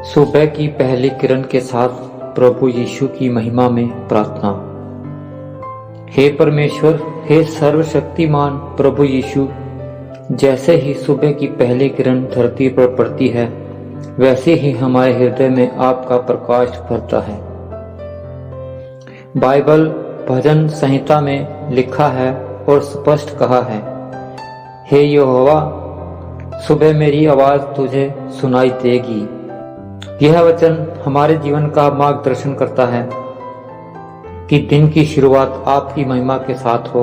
सुबह की पहली किरण के साथ प्रभु यीशु की महिमा में प्रार्थना। हे परमेश्वर, हे सर्वशक्तिमान प्रभु यीशु, जैसे ही सुबह की पहली किरण धरती पर पड़ती है, वैसे ही हमारे हृदय में आपका प्रकाश भरता है। बाइबल भजन संहिता में लिखा है और स्पष्ट कहा है, हे यहोवा, सुबह मेरी आवाज तुझे सुनाई देगी। यह वचन हमारे जीवन का मार्गदर्शन करता है कि दिन की शुरुआत आपकी महिमा के साथ हो।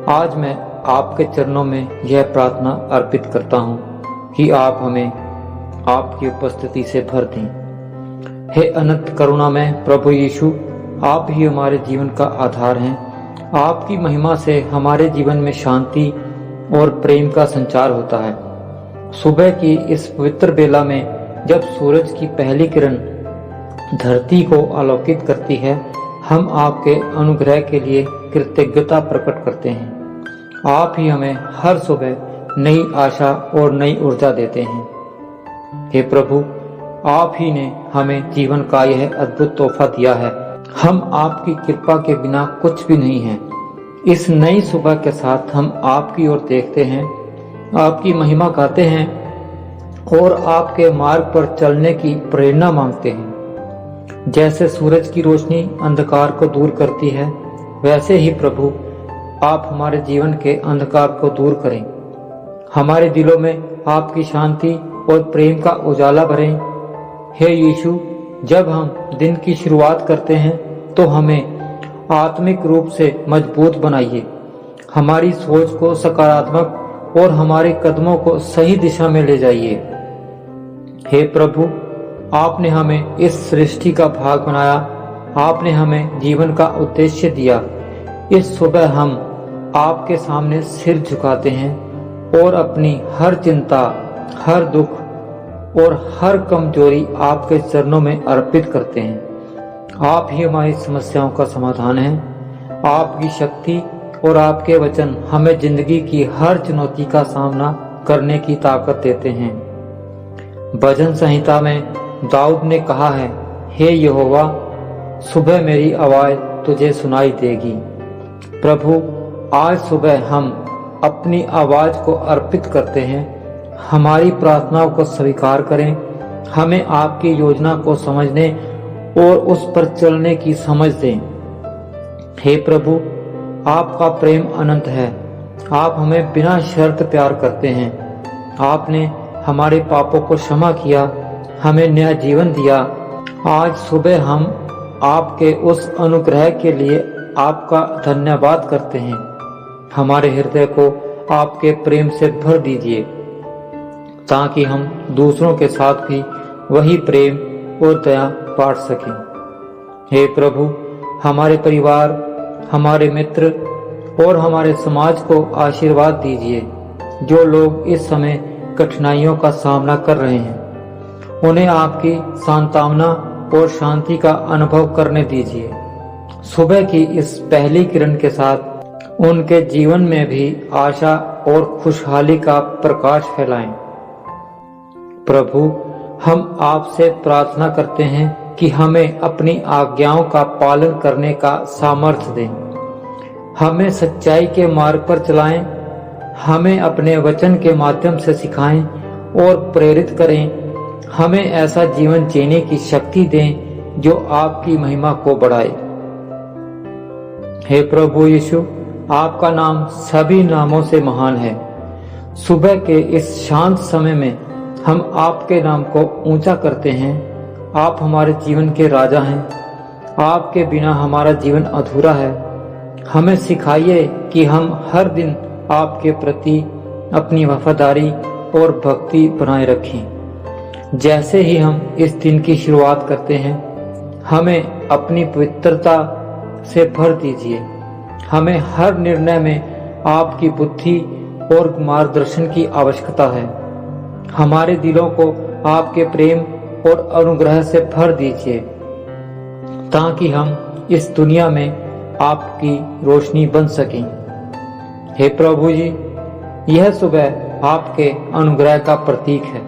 आज मैं आपके चरणों में यह प्रार्थना अर्पित करता हूँ कि आप हमें आपकी उपस्थिति से भर दें। हे अनंत करुणामय प्रभु यीशु, आप ही हमारे जीवन का आधार हैं। आपकी महिमा से हमारे जीवन में शांति और प्रेम का संचार होता है। सुबह की इस पवित्र बेला में जब सूरज की पहली किरण धरती को आलोकित करती है, हम आपके अनुग्रह के लिए कृतज्ञता प्रकट करते हैं। आप ही हमें हर सुबह नई आशा और नई ऊर्जा देते हैं। हे प्रभु, आप ही ने हमें जीवन का यह अद्भुत तोहफा दिया है। हम आपकी कृपा के बिना कुछ भी नहीं हैं। इस नई सुबह के साथ हम आपकी ओर देखते हैं, आपकी महिमा गाते हैं और आपके मार्ग पर चलने की प्रेरणा मांगते हैं। जैसे सूरज की रोशनी अंधकार को दूर करती है, वैसे ही प्रभु आप हमारे जीवन के अंधकार को दूर करें। हमारे दिलों में आपकी शांति और प्रेम का उजाला भरें। हे यीशु, जब हम दिन की शुरुआत करते हैं तो हमें आत्मिक रूप से मजबूत बनाइए। हमारी सोच को सकारात्मक और हमारे कदमों को सही दिशा में ले जाइए। हे प्रभु, आपने हमें इस सृष्टि का भाग बनाया। आपने हमें जीवन का उद्देश्य दिया। इस सुबह हम आपके सामने सिर झुकाते हैं और अपनी हर चिंता, हर दुख और हर कमजोरी आपके चरणों में अर्पित करते हैं। आप ही हमारी समस्याओं का समाधान हैं। आपकी शक्ति और आपके वचन हमें जिंदगी की हर चुनौती का सामना करने की ताकत देते हैं। भजन संहिता में दाऊद ने कहा है, हे यहोवा, सुबह मेरी आवाज तुझे सुनाई देगी। प्रभु, आज सुबह हम अपनी आवाज को अर्पित करते हैं। हमारी प्रार्थनाओं को स्वीकार करें। हमें आपकी योजना को समझने और उस पर चलने की समझ दें। हे प्रभु, आपका प्रेम अनंत है। आप हमें बिना शर्त प्यार करते हैं। आपने हमारे पापों को क्षमा किया, हमें नया जीवन दिया। आज सुबह हम आपके उस अनुग्रह के लिए आपका धन्यवाद करते हैं। हमारे हृदय को आपके प्रेम से भर दीजिए ताकि हम दूसरों के साथ भी वही प्रेम और दया बांट सकें। हे प्रभु, हमारे परिवार, हमारे मित्र और हमारे समाज को आशीर्वाद दीजिए। जो लोग इस समय कठिनाइयों का सामना कर रहे हैं, उन्हें आपकी सांत्वना और शांति का अनुभव करने दीजिए। सुबह की इस पहली किरण के साथ उनके जीवन में भी आशा और खुशहाली का प्रकाश फैलाएं। प्रभु, हम आपसे प्रार्थना करते हैं कि हमें अपनी आज्ञाओं का पालन करने का सामर्थ्य दें। हमें सच्चाई के मार्ग पर चलाएं। हमें अपने वचन के माध्यम से सिखाएं और प्रेरित करें। हमें ऐसा जीवन जीने की शक्ति दें जो आपकी महिमा को बढ़ाए। हे प्रभु यीशु, आपका नाम सभी नामों से महान है। सुबह के इस शांत समय में हम आपके नाम को ऊंचा करते हैं। आप हमारे जीवन के राजा हैं। आपके बिना हमारा जीवन अधूरा है। हमें सिखाइए कि हम हर दिन आपके प्रति अपनी वफादारी और भक्ति बनाए रखें। जैसे ही हम इस दिन की शुरुआत करते हैं, हमें अपनी पवित्रता से भर दीजिए। हमें हर निर्णय में आपकी बुद्धि और मार्गदर्शन की आवश्यकता है। हमारे दिलों को आपके प्रेम और अनुग्रह से भर दीजिए ताकि हम इस दुनिया में आपकी रोशनी बन सकें। हे प्रभु जी, यह सुबह आपके अनुग्रह का प्रतीक है।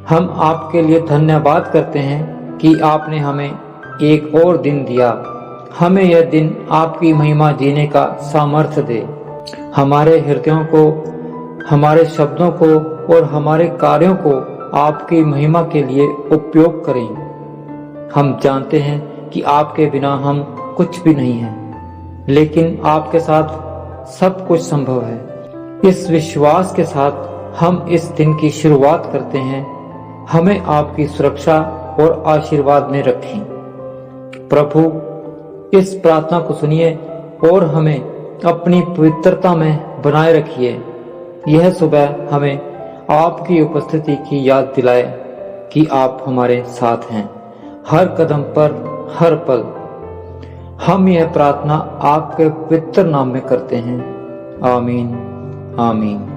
हम आपके लिए धन्यवाद करते हैं कि आपने हमें एक और दिन दिया। हमें यह दिन आपकी महिमा जीने का सामर्थ्य दे। हमारे हृदयों को, हमारे शब्दों को और हमारे कार्यों को आपकी महिमा के लिए उपयोग करें। हम जानते हैं कि आपके बिना हम कुछ भी नहीं हैं, लेकिन आपके साथ सब कुछ संभव है। इस विश्वास के साथ हम इस दिन की शुरुआत करते हैं। हमें आपकी सुरक्षा और आशीर्वाद में रखें। प्रभु, इस प्रार्थना को सुनिए और हमें अपनी पवित्रता में बनाए रखिए। यह सुबह हमें आपकी उपस्थिति की याद दिलाए कि आप हमारे साथ हैं, हर कदम पर, हर पल। हम यह प्रार्थना आपके पवित्र नाम में करते हैं। आमीन, आमीन।